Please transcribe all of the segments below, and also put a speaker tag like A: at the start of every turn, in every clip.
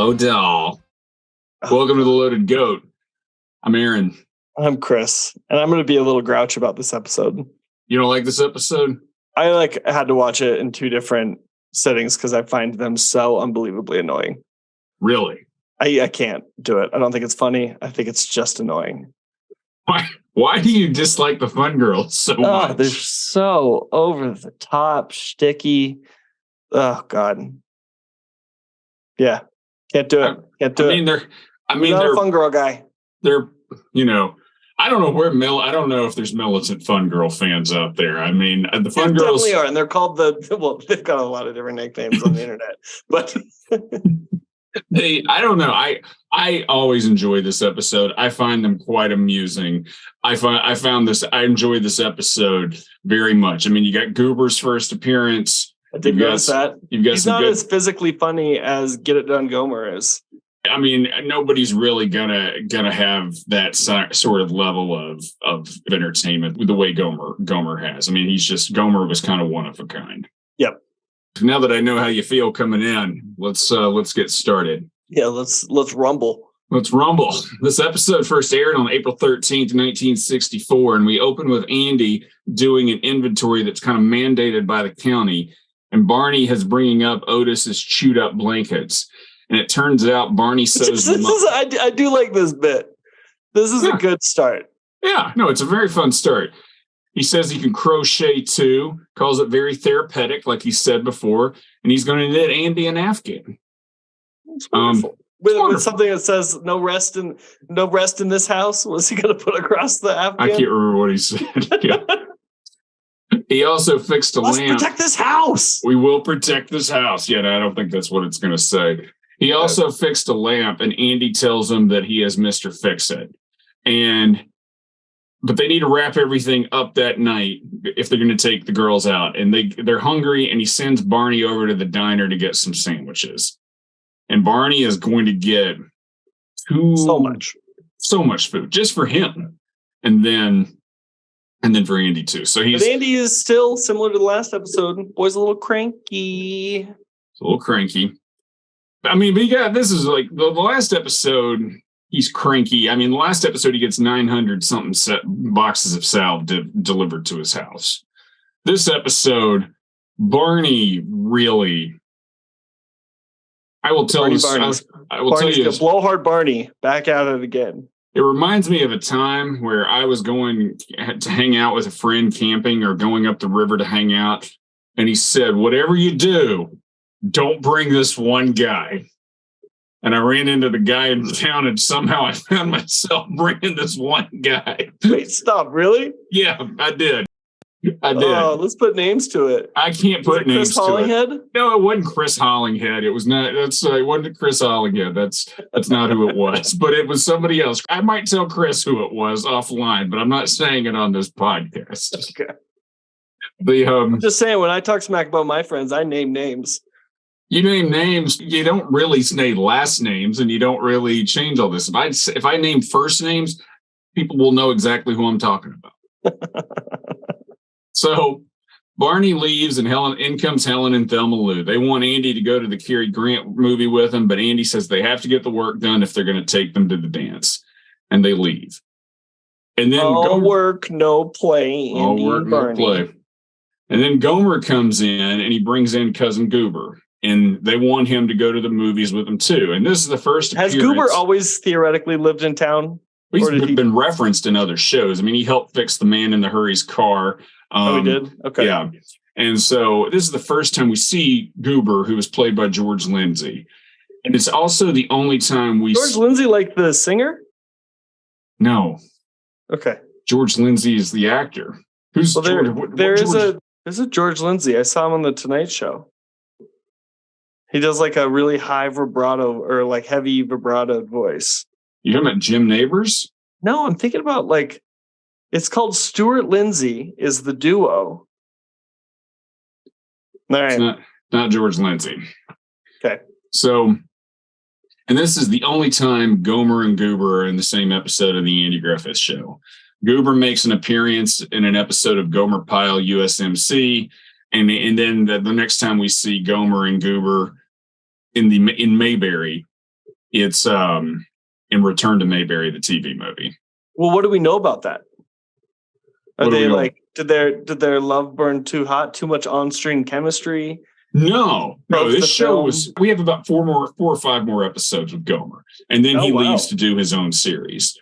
A: Oh, doll. Welcome to the Loaded Goat. I'm Aaron.
B: I'm Chris, and I'm going to be a little grouch about this episode.
A: You don't like this episode?
B: I had to watch it in two different settings because I find them so unbelievably annoying.
A: Really?
B: I can't do it. I don't think it's funny. I think it's just annoying.
A: Why do you dislike the Fun Girls so much?
B: They're so over the top, shticky. Oh God. Yeah, can't do it. Can't do it.
A: They're
B: a Fun Girl guy.
A: They're, I don't know I don't know if there's militant Fun Girl fans out there. The Fun Girls
B: definitely are, and they're called they've got a lot of different nicknames on the internet, but
A: I don't know. I always enjoy this episode. I find them quite amusing. I enjoyed this episode very much. You got Goober's first appearance.
B: I did notice that. He's not as physically funny as Get It Done Gomer is.
A: Nobody's really gonna have that sort of level of entertainment with the way Gomer has. Gomer was kind of one of a kind.
B: Yep.
A: Now that I know how you feel coming in, let's get started.
B: Yeah, let's rumble.
A: Let's rumble. This episode first aired on April 13th, 1964, and we open with Andy doing an inventory that's kind of mandated by the county, and Barney has bringing up Otis's chewed up blankets. And it turns out Barney sews them up.
B: I do like this bit. This is a good start.
A: Yeah, no, it's a very fun start. He says he can crochet too, calls it very therapeutic, like he said before, and he's going to knit Andy an Afghan.
B: It's wonderful. With something that says no rest in this house. What's he going to put across the Afghan?
A: I can't remember what he said. Yeah. He also fixed a lamp.
B: Let's protect this house.
A: We will protect this house. Yeah, no, I don't think that's what it's going to say. He also fixed a lamp, and Andy tells him that he has Mr. Fix-It. But they need to wrap everything up that night if they're going to take the girls out. And they're hungry, and he sends Barney over to the diner to get some sandwiches. And Barney is going to get so much food just for him. And then for Andy too. But
B: Andy is still similar to the last episode. Boy's a little cranky.
A: It's a little cranky. This is like the last episode. He's cranky. The last episode he gets 900 something boxes of salve delivered to his house. This episode, Barney really. I will tell you. I will tell you.
B: Blowhard Barney back at it again.
A: It reminds me of a time where I was going to hang out with a friend camping or going up the river to hang out, and he said, "Whatever you do, don't bring this one guy." And I ran into the guy in town, and somehow I found myself bringing this one guy.
B: Wait, stop! Really?
A: Yeah, I did.
B: Oh, let's put names to it.
A: I can't put names to it.
B: Chris Hollinghead?
A: No, it wasn't Chris Hollinghead. It was not. It wasn't Chris Hollinghead. That's not who it was. But it was somebody else. I might tell Chris who it was offline, but I'm not saying it on this podcast.
B: Okay.
A: I'm
B: just saying, when I talk smack about my friends, I name names.
A: You name names. You don't really say last names, and you don't really change all this. If I name first names, people will know exactly who I'm talking about. So Barney leaves, and in comes Helen and Thelma Lou. They want Andy to go to the Cary Grant movie with them, but Andy says they have to get the work done if they're going to take them to the dance, and they leave. And then
B: all work, no play.
A: All work, no play. And then Gomer comes in, and he brings in Cousin Goober, and they want him to go to the movies with them too. And this is the first appearance.
B: Has Goober always theoretically lived in town?
A: He's been referenced in other shows. He helped fix the Man in the Hurry's car.
B: He did? Okay.
A: Yeah. And so this is the first time we see Goober, who was played by George Lindsay. And it's also the only time we
B: George Lindsay, like the singer?
A: No.
B: Okay.
A: George Lindsay is the actor. Who's
B: there's a George Lindsay. I saw him on the Tonight Show. He does like a really high vibrato or like heavy vibrato voice.
A: You talking about Jim Neighbors?
B: No, I'm thinking about it's called Stuart Lindsay is the duo. All right.
A: It's not George Lindsay.
B: Okay.
A: So, and this is the only time Gomer and Goober are in the same episode of the Andy Griffith Show. Goober makes an appearance in an episode of Gomer Pyle USMC, and then the next time we see Gomer and Goober in Mayberry It's in Return to Mayberry, the TV movie.
B: Well, what do we know about that? Are they like, did their love burn too hot? Too much on-screen chemistry?
A: No. This show was. We have about 4 or 5 more episodes with Gomer, and then he leaves to do his own series.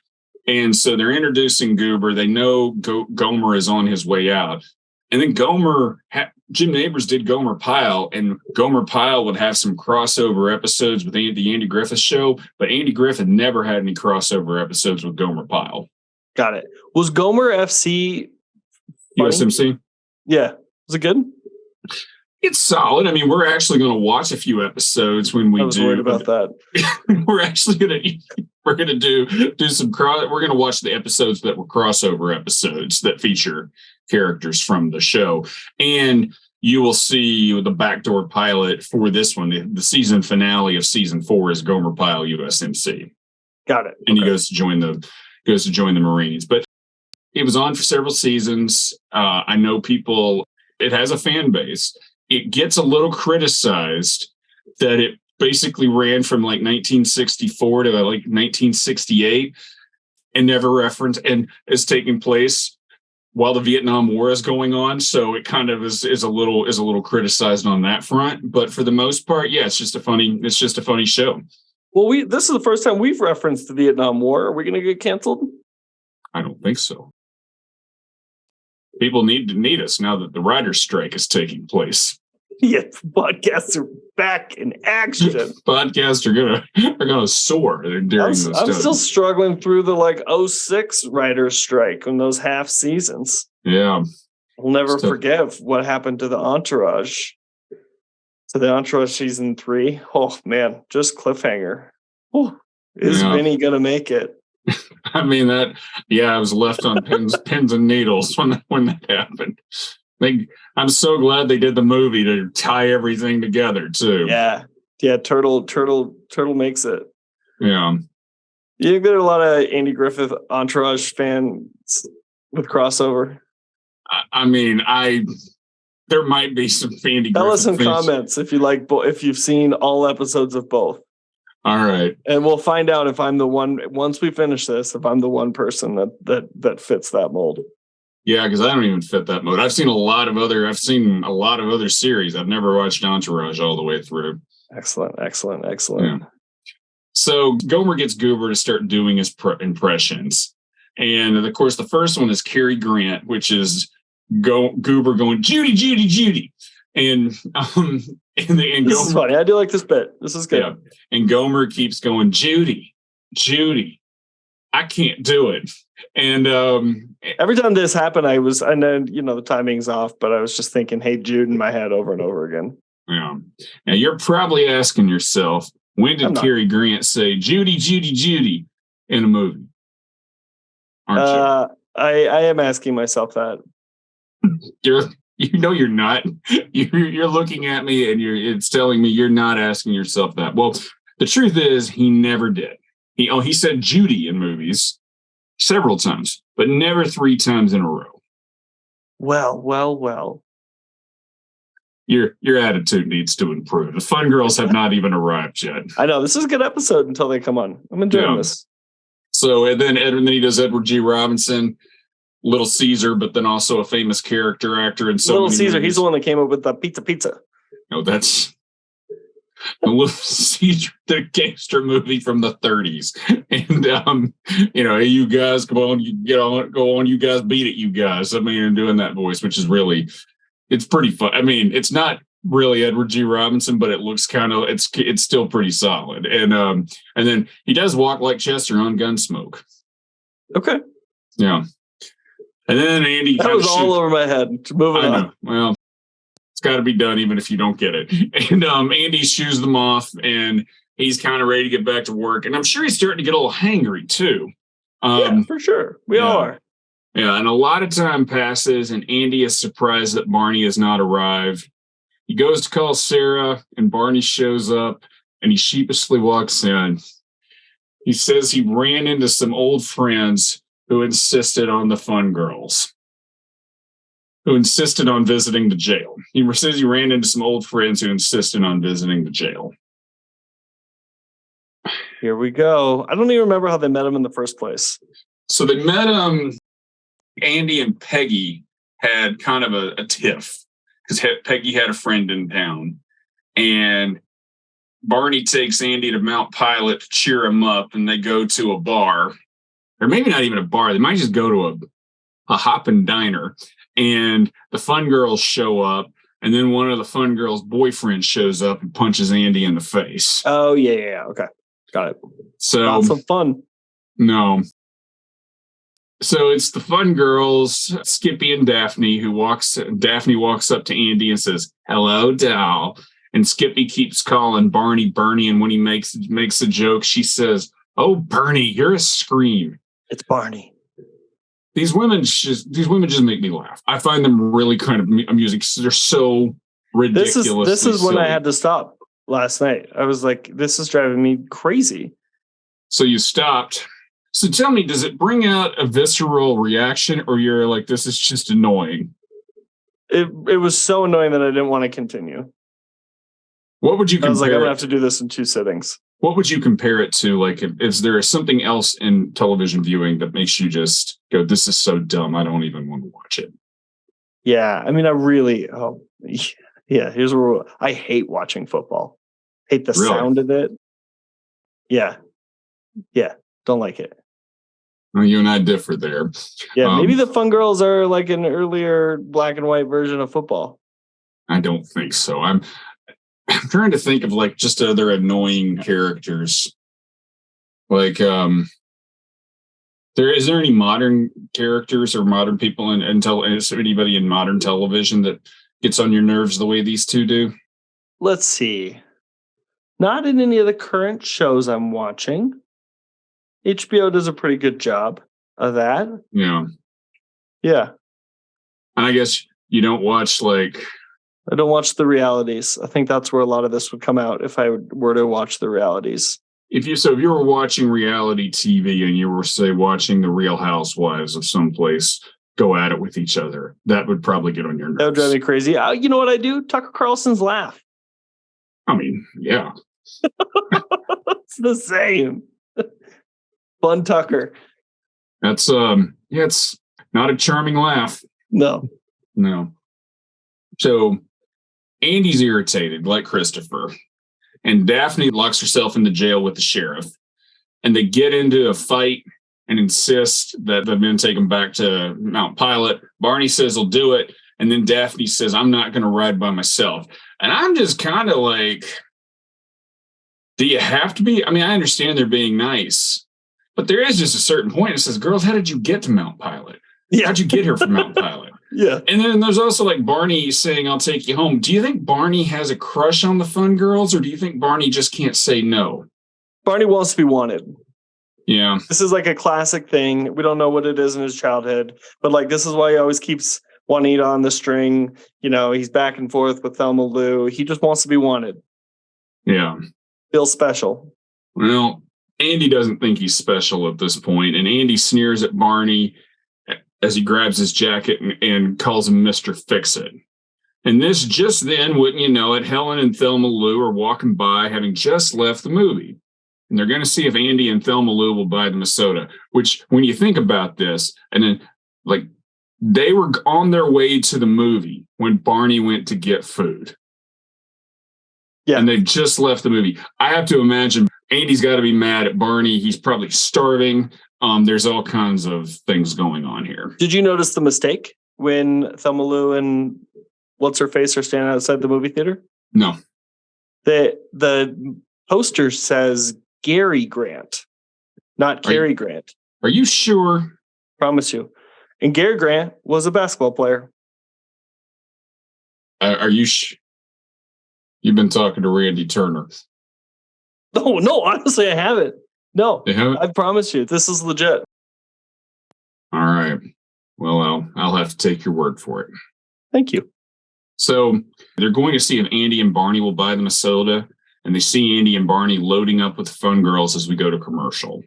A: And so they're introducing Goober. They know Gomer is on his way out, and then Jim Nabors did Gomer Pyle, and Gomer Pyle would have some crossover episodes with the Andy Griffith Show, but Andy Griffith never had any crossover episodes with Gomer Pyle.
B: Got it. Was Gomer FC funny?
A: USMC?
B: Yeah. Was it good?
A: It's solid. I mean, we're actually going to watch a few episodes when we do. I was
B: worried about that.
A: We're actually going to do some we're going to watch the episodes that were crossover episodes that feature characters from the show, and you will see the backdoor pilot for this one. The season finale of season 4 is Gomer Pyle USMC.
B: Got it.
A: And he goes to join the Marines, but it was on for several seasons. I know it has a fan base. It gets a little criticized that it basically ran from like 1964 to like 1968 and never referenced, and is taking place while the Vietnam War is going on. So it kind of is a little criticized on that front. But for the most part, yeah, it's just a funny show.
B: Well, this is the first time we've referenced the Vietnam War. Are we going to get canceled?
A: I don't think so. People need us now that the writer's strike is taking place.
B: Yes, podcasts are back in action.
A: Podcasts are gonna soar during those times.
B: I'm still struggling through the 06 writer's strike on those half seasons.
A: Yeah,
B: we'll never forget what happened to the Entourage. To the Entourage season 3. Oh man, just cliffhanger. Oh, is Vinny gonna make it?
A: I mean I was left on pins and needles when that happened. I'm so glad they did the movie to tie everything together too.
B: Yeah. Turtle makes it.
A: Yeah.
B: You think there are a lot of Andy Griffith Entourage fans with crossover?
A: I mean, there might be some Andy Griffith.
B: Tell us in comments if you like, if you've seen all episodes of both.
A: All right.
B: And we'll find out if I'm the one, once we finish this, if I'm the one person that fits that mold.
A: Yeah, because I don't even fit that mold. I've seen a lot of other series. I've never watched Entourage all the way through.
B: Excellent.
A: Yeah. So Gomer gets Goober to start doing his impressions. And of course, the first one is Cary Grant, which is Goober going, Judy, Judy, Judy. And this
B: is funny. I do like this bit. This is good. Yeah.
A: And Gomer keeps going, Judy, Judy, I can't do it. And
B: every time this happened, and then the timing's off, but I was just thinking, hey, Jude in my head over and over again.
A: Yeah. Now you're probably asking yourself, when did Cary Grant say Judy, Judy, Judy in a movie? Aren't you?
B: I am asking myself that.
A: You're not. You're looking at me and it's telling me you're not asking yourself that. Well, the truth is he never did. He said Judy in movies several times, but never 3 times in a row.
B: Well.
A: Your attitude needs to improve. The Fun Girls have not even arrived yet.
B: I know this is a good episode until they come on. I'm enjoying this.
A: So and then he does Edward G. Robinson, Little Caesar, but then also a famous character actor. And so
B: Little Caesar, he's the one that came up with the pizza.
A: No, that's the Little Caesar, the gangster movie from the 30s. And hey, you guys, come on, go on, you guys, beat it, you guys. I mean, doing that voice, which is really, it's pretty fun. I mean, it's not really Edward G. Robinson, but it looks it's still pretty solid. And then he does walk like Chester on Gunsmoke.
B: Okay.
A: Yeah. And then Andy
B: that was all over my head. Moving on.
A: Know. Well, it's got to be done even if you don't get it. And Andy shoos them off, and he's kind of ready to get back to work. And I'm sure he's starting to get a little hangry too.
B: Yeah, for sure. We all are.
A: Yeah, and a lot of time passes, and Andy is surprised that Barney has not arrived. He goes to call Sarah, and Barney shows up, and he sheepishly walks in. He says he ran into some old friends who insisted on the Fun Girls, who insisted on visiting the jail. He says he ran into some old friends who insisted on visiting the jail.
B: Here we go. I don't even remember how they met him in the first place.
A: So they met Andy and Peggy had kind of a tiff because Peggy had a friend in town. And Barney takes Andy to Mount Pilot to cheer him up, and they go to a bar. Or maybe not even a bar. They might just go to a hoppin' diner. And the fun girls show up. And then one of the fun girls' boyfriends shows up and punches Andy in the face.
B: Oh, yeah. Okay. Got it.
A: So
B: not some fun.
A: No. So it's the fun girls, Skippy and Daphne, Daphne walks up to Andy and says, "Hello, doll." And Skippy keeps calling Barney, Bernie. And when he makes a joke, she says, "Oh, Bernie, you're a scream."
B: It's Barney.
A: These women just make me laugh. I find them really kind of amusing because they're so ridiculous.
B: This is when I had to stop last night. I was like, this is driving me crazy.
A: So you stopped. So tell me, does it bring out a visceral reaction, or you're like, this is just annoying?
B: It was so annoying that I didn't want to continue.
A: What would you compare?
B: I was like, I'm gonna have to do this in 2 sittings.
A: What would you compare it to? Like, if there is something else in television viewing that makes you just go, "This is so dumb, I don't even want to watch it."
B: Yeah, I mean, here's a rule. I hate watching football. Hate the sound of it. Yeah, don't like it.
A: Well, you and I differ there.
B: Yeah, maybe the Fun Girls are like an earlier black and white version of football.
A: I don't think so. I'm trying to think of like just other annoying characters. Like, is there any modern characters or modern people is there anybody in modern television that gets on your nerves the way these two do?
B: Let's see. Not in any of the current shows I'm watching. HBO does a pretty good job of that.
A: Yeah.
B: Yeah.
A: And I guess you don't watch
B: I don't watch the realities. I think that's where a lot of this would come out if I were to watch the realities.
A: If you were watching reality TV and you were, say, watching the Real Housewives of someplace go at it with each other, that would probably get on your nerves.
B: That would drive me crazy. You know what I do? Tucker Carlson's laugh.
A: I mean, yeah.
B: It's the same. Fun Tucker.
A: That's it's not a charming laugh.
B: No.
A: So Andy's irritated, like Christopher, and Daphne locks herself in the jail with the sheriff, and they get into a fight and insist that the men take him back to Mount Pilot. Barney says he'll do it, and then Daphne says, "I'm not going to ride by myself." And I'm just kind of like, do you have to be? I mean, I understand they're being nice, but there is just a certain point. It says, "Girls, how did you get to Mount Pilot? Yeah. How'd you get here from Mount Pilot?"
B: Yeah.
A: And then there's also like Barney saying, "I'll take you home." Do you think Barney has a crush on the Fun Girls, or do you think Barney just can't say no?
B: Barney wants to be wanted.
A: Yeah.
B: This is like a classic thing. We don't know what it is in his childhood, but like this is why he always keeps Juanita on the string. You know, he's back and forth with Thelma Lou. He just wants to be wanted.
A: Yeah.
B: Feels special.
A: Well, Andy doesn't think he's special at this point, and Andy sneers at Barney as he grabs his jacket and calls him Mr. Fix-It. And this just then, wouldn't you know it, Helen and Thelma Lou are walking by, having just left the movie. And they're going to see if Andy and Thelma Lou will buy them a soda, which when you think about this, and then like they were on their way to the movie when Barney went to get food. Yeah. And they've just left the movie. I have to imagine Andy's got to be mad at Barney. He's probably starving. There's all kinds of things going on here.
B: Did you notice the mistake when Thelma Lou and what's her face are standing outside the movie theater?
A: No.
B: The poster says Gary Grant, not Cary Grant.
A: Are you sure?
B: Promise you. And Gary Grant was a basketball player.
A: Are you You've been talking to Randy Turner.
B: No, honestly, I haven't. No,
A: they haven't?
B: I promise you, this is legit.
A: All right. Well, I'll have to take your word for it.
B: Thank you.
A: So they're going to see if Andy and Barney will buy them a soda, and they see Andy and Barney loading up with the Fun Girls as we go to commercial.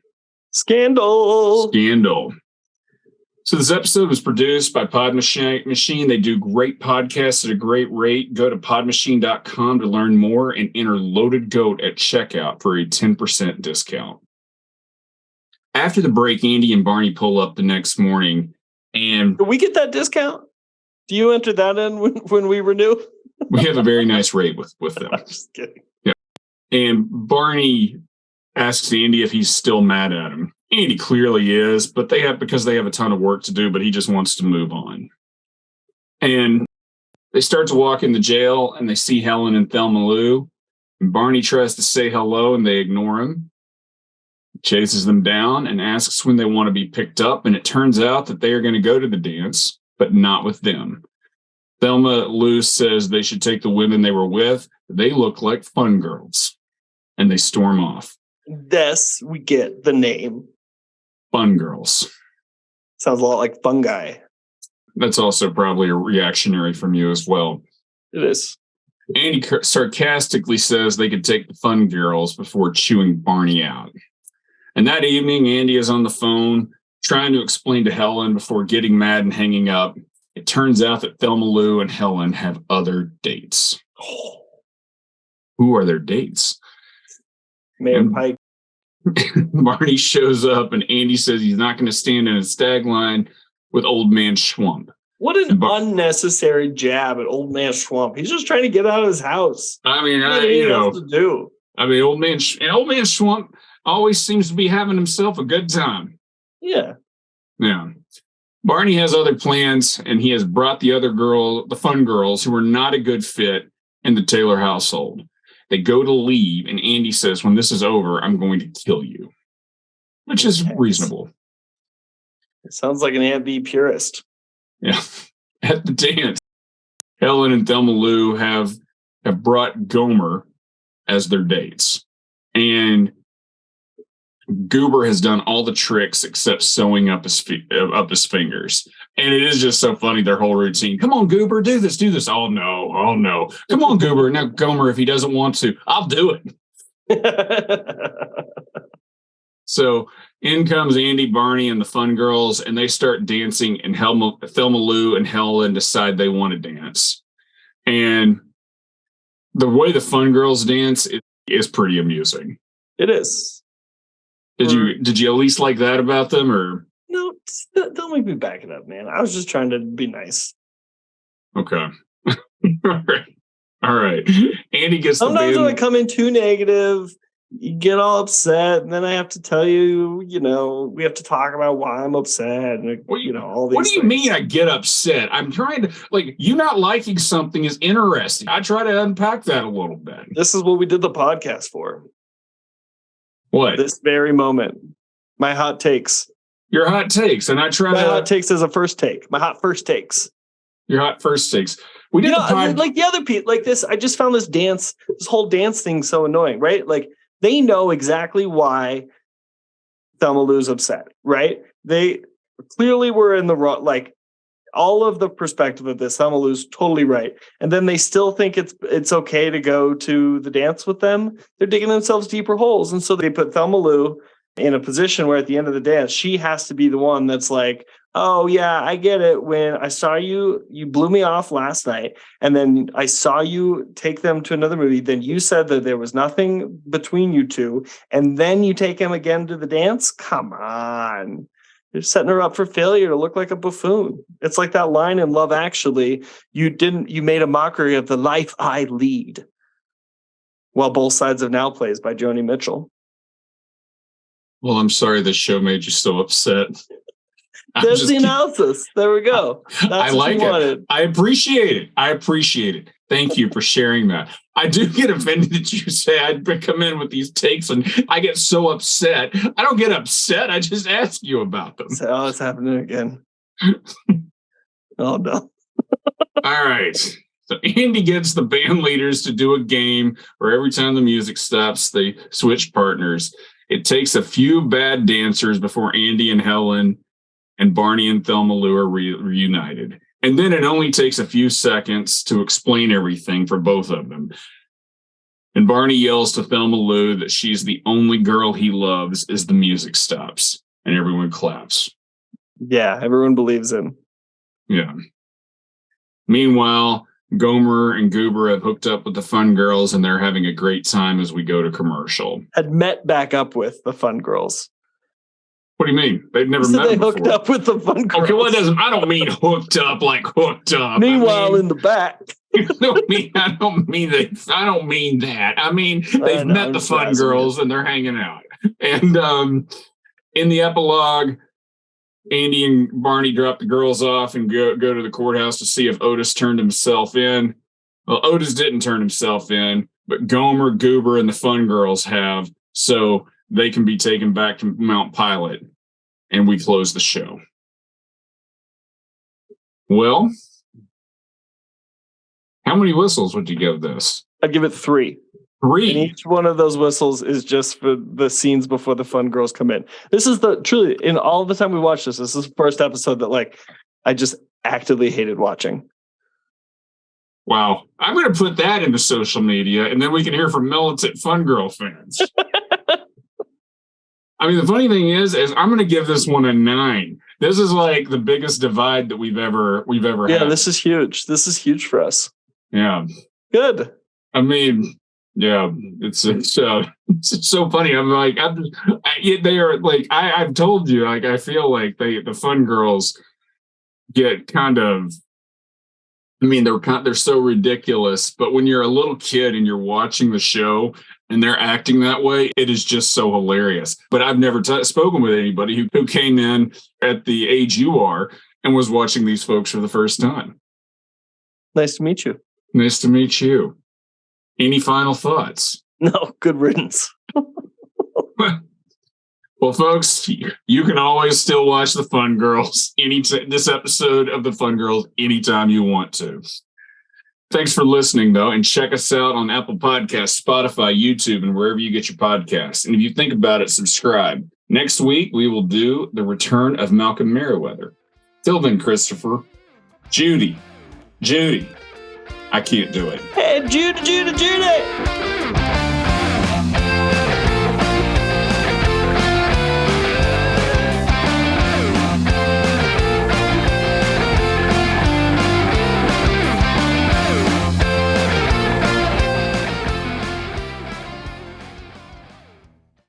B: Scandal.
A: So this episode was produced by Pod Machine. They do great podcasts at a great rate. Go to podmachine.com to learn more and enter Loaded Goat at checkout for a 10% discount. After the break, Andy and Barney pull up the next morning. And
B: do we get that discount? Do you enter that in when we renew?
A: We have a very nice rate with them.
B: I'm just kidding.
A: Yeah. And Barney asks Andy if he's still mad at him. Andy clearly is, but because they have a ton of work to do, but he just wants to move on. And they start to walk in the jail and they see Helen and Thelma Lou. And Barney tries to say hello and they ignore him. He chases them down and asks when they want to be picked up. And it turns out that they are going to go to the dance, but not with them. Thelma Lou says they should take the women they were with. They look like fun girls. And they storm off.
B: Thus, we get the name.
A: Fun girls.
B: Sounds a lot like fungi.
A: That's also probably a reactionary from you as well.
B: It is.
A: Andy sarcastically says they could take the fun girls before chewing Barney out. And that evening, Andy is on the phone trying to explain to Helen before getting mad and hanging up. It turns out that Thelma Lou and Helen have other dates.
B: Oh.
A: Who are their dates?
B: Mayor Pike.
A: Barney shows up and Andy says he's not going to stand in a stag line with old man Schwump.
B: What an unnecessary jab at old man Schwump. He's just trying to get out of his house.
A: I mean,
B: to do.
A: I mean, old man Schwump always seems to be having himself a good time.
B: Yeah.
A: Yeah. Barney has other plans, and he has brought the fun girls who are not a good fit in the Taylor household. They go to leave, and Andy says, when this is over, I'm going to kill you, which is reasonable.
B: It sounds like an Aunt B purist.
A: Yeah. At the dance, Helen and Thelma Lou have brought Gomer as their dates. And Goober has done all the tricks except sewing up his fingers. And it is just so funny, their whole routine. Come on, Goober, do this. Oh, no. Come on, Goober. Now, Gomer, if he doesn't want to, I'll do it. So in comes Andy, Barney, and the fun girls, and they start dancing, and Thelma Lou and Helen decide they want to dance. And the way the fun girls dance is pretty amusing.
B: It is.
A: Did you at least like that about them, or
B: no? Don't make me back it up, man. I was just trying to be nice.
A: Okay. All right. Andy gets
B: sometimes when I come in too negative, you get all upset, and then I have to tell you, we have to talk about why I'm upset, and all these.
A: What do you mean I get upset? I'm trying to you not liking something is interesting. I try to unpack that a little bit.
B: This is what we did the podcast for.
A: What?
B: This very moment. My hot takes.
A: Your hot takes. And I try
B: My hot takes as a first take. My hot first takes.
A: Your hot first takes. We did
B: like the other people, like this. I just found this whole dance thing so annoying, right? Like they know exactly why Thelma Lou's upset, right? They clearly were in the wrong, like all of the perspective of this, Thelma Lou's totally right. And then they still think it's okay to go to the dance with them. They're digging themselves deeper holes. And so they put Thelma Lou in a position where at the end of the dance, she has to be the one that's like, oh yeah, I get it. When I saw you blew me off last night. And then I saw you take them to another movie. Then you said that there was nothing between you two. And then you take him again to the dance. Come on. You're setting her up for failure to look like a buffoon. It's like that line in Love Actually. You made a mockery of the life I lead. While Both Sides of Now plays by Joni Mitchell.
A: Well, I'm sorry this show made you so upset.
B: There's the analysis. There we go.
A: I like it. I appreciate it. Thank you for sharing that. I do get offended that you say I'd come in with these takes and I get so upset. I don't get upset. I just ask you about them.
B: Oh, it's happening again. Oh, no.
A: All right. So Andy gets the band leaders to do a game where every time the music stops, they switch partners. It takes a few bad dancers before Andy and Helen and Barney and Thelma Lou are reunited. And then it only takes a few seconds to explain everything for both of them. And Barney yells to Thelma Lou that she's the only girl he loves as the music stops. And everyone claps.
B: Yeah, everyone believes him.
A: Yeah. Meanwhile, Gomer and Goober have hooked up with the Fun Girls, and they're having a great time as we go to commercial.
B: Had met back up with the Fun Girls.
A: What do you mean? They've never
B: So
A: met
B: they
A: before.
B: hooked up with the Fun Girls.
A: Okay, well, I don't mean hooked up like hooked up.
B: Meanwhile, in the back.
A: I don't mean that. I mean, they've met the Fun Girls and they're hanging out. And in the epilogue, Andy and Barney drop the girls off and go to the courthouse to see if Otis turned himself in. Well, Otis didn't turn himself in, but Gomer, Goober, and the Fun Girls have, so they can be taken back to Mount Pilot, and we close the show. Well, how many whistles would you give this?
B: I'd give it 3.
A: 3.
B: And each one of those whistles is just for the scenes before the Fun Girls come in. This is truly, in all the time we watched this is the first episode that I just actively hated watching.
A: Wow. I'm going to put that into social media, and then we can hear from militant Fun Girl fans. I mean, the funny thing is I'm going to give this one a 9. This is like the biggest divide that we've ever had.
B: Yeah, this is huge. This is huge for us.
A: Yeah.
B: Good.
A: I mean, yeah, it's so funny. I'm like, they are like, I've told you, like, I feel like the Fun Girls get kind of, I mean, they're so ridiculous, but when you're a little kid and you're watching the show and they're acting that way, it is just so hilarious. But I've never spoken with anybody who came in at the age you are and was watching these folks for the first time.
B: Nice to meet you.
A: Nice to meet you. Any final thoughts?
B: No, good riddance.
A: Well, folks, you can always still watch the Fun Girls, this episode of the Fun Girls, anytime you want to. Thanks for listening, though, and check us out on Apple Podcasts, Spotify, YouTube, and wherever you get your podcasts. And if you think about it, subscribe. Next week, we will do the return of Malcolm Merriweather. Till then, Christopher, Judy, I can't do it.
B: Hey, Judy.